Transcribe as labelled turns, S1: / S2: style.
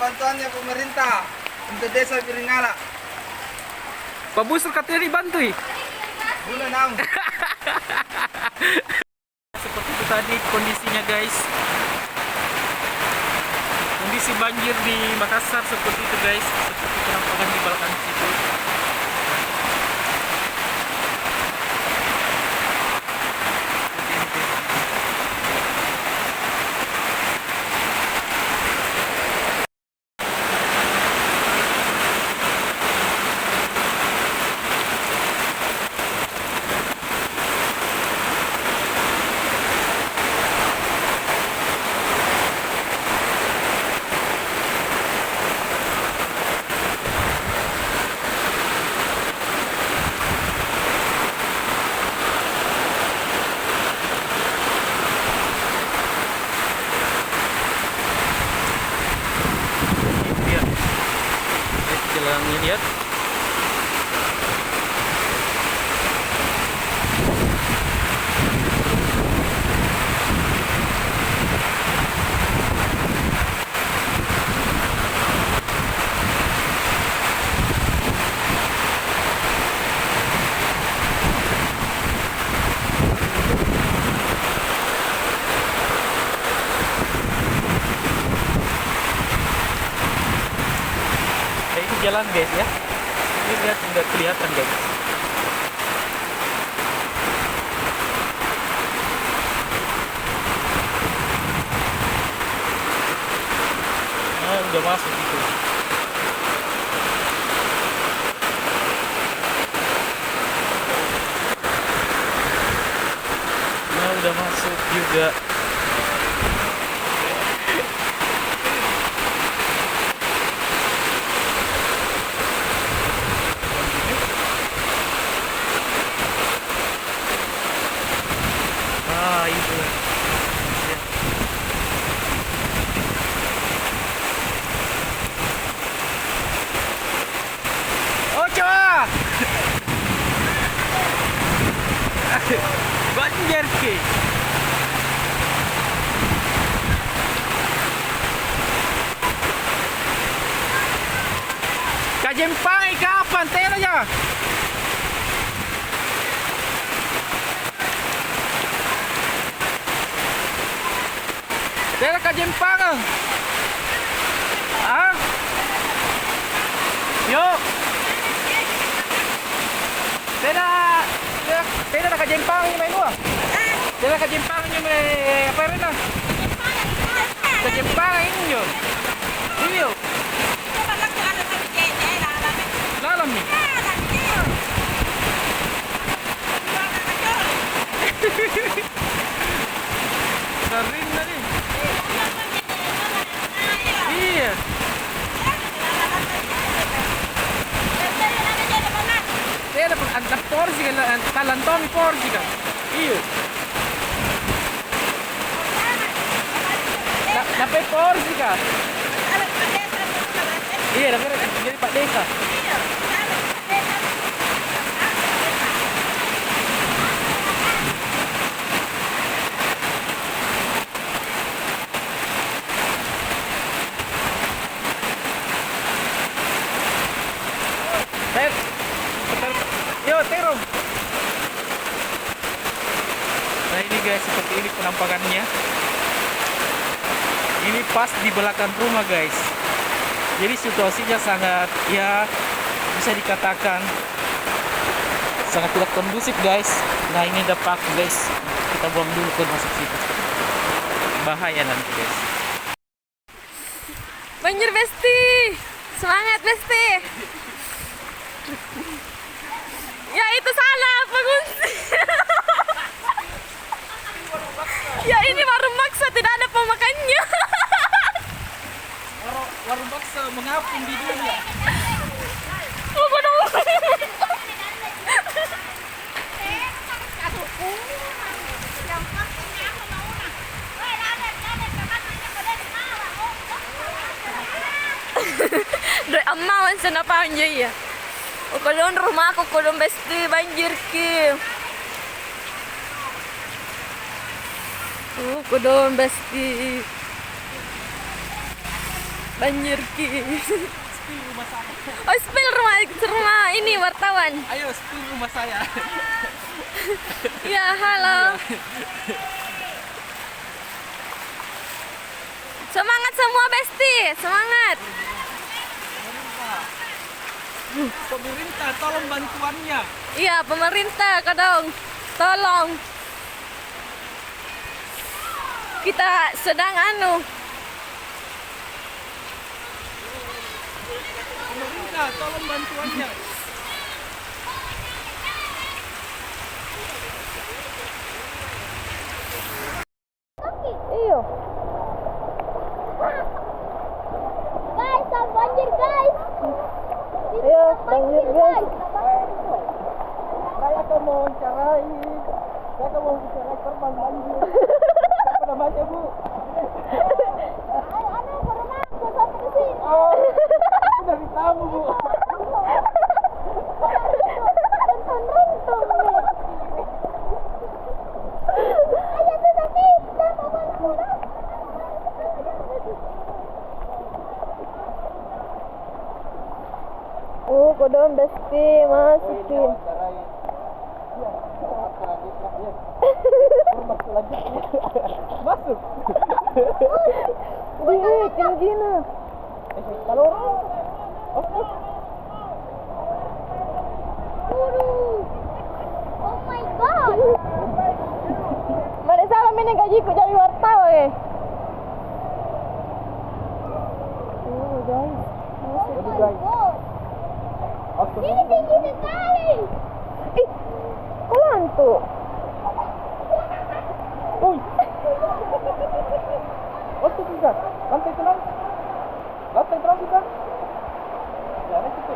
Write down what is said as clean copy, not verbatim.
S1: bantuannya pemerintah untuk desa Biringala.
S2: Pak Busur katanya dibantui.
S1: Bulan nang.
S2: Seperti itu tadi kondisinya guys. Kondisi banjir di Makassar seperti itu guys. Seperti penampakan di belakang situ. Jalan lihat. Ini jalan guys ya. Ini lihat nggak kelihatan guys. Nah, udah masuk gitu. Nah, udah masuk juga. Ah, itu. Ya. Oh, coba. Banjir ki. Kajempang kapan? Tera ya. Tera Kajempang. Ah. Yuk. Tera Kajempang yung may luwa. Tera Kajempang yung may apa rin na. Kajempang inyo. Iyo. Lalam ni. Sering na rin. Iya. Tera pag ang porsi kan talantomi porsi kan. Iyo. Dapat porsi ka. Iya, dapat jadi Pak Desa. Yo, terong. Nah ini guys, seperti ini penampakannya. Ini pas di belakang rumah guys. Jadi situasinya sangat, ya bisa dikatakan sangat tidak kondusif guys. Nah ini ada paku guys. Kita buang dulu ke masuk situ. Bahaya nanti guys.
S3: Banjir Besti, semangat Besti. Ya itu salah pengungsi. Ya ini warung bakso tidak ada pemakannya.
S2: Warung bakso mengapung di dunia.
S3: Oh, bodoh. Dari amawan sana panjang ya. O kulon rumah ko kulon Besti banjir ki. Kulon Besti. Banjir ki.
S2: Spill rumah saya.
S3: Oh, spill rumah ini wartawan.
S2: Ayo spill rumah saya.
S3: Ya, halo. Semangat semua Besti, semangat.
S2: Pemerintah tolong bantuannya.
S3: Iya, pemerintah kadang tolong. Kita sedang
S2: Pemerintah tolong bantuannya.
S3: Iyo.
S4: Guys, ang banjir guys!
S3: Iya, banjir guys.
S2: Saya akan mewawancarai. Saya akan mewawancarai korban banjir. Siapa namanya, Bu?
S4: Ano, ke rumah aku sampai ke sini.
S2: Oh, itu dari tamu, Bu.
S4: Runtung nih. Ayo tuh tapi, kita bawa pulang.
S3: Oh, kodam Besti masukin.
S2: Masuk.
S3: Iya, tinggi na.
S2: Kalau
S4: Oh my god!
S3: Mana salah ini gajiku jadi wartawan eh. Oh, guys.
S4: Oh my god! Ini tinggi sekali!
S3: Ih, kok hantu?
S2: Uy. Waktu bisa. Lantai tenang. Lantai tenang bisa. Jangan gitu.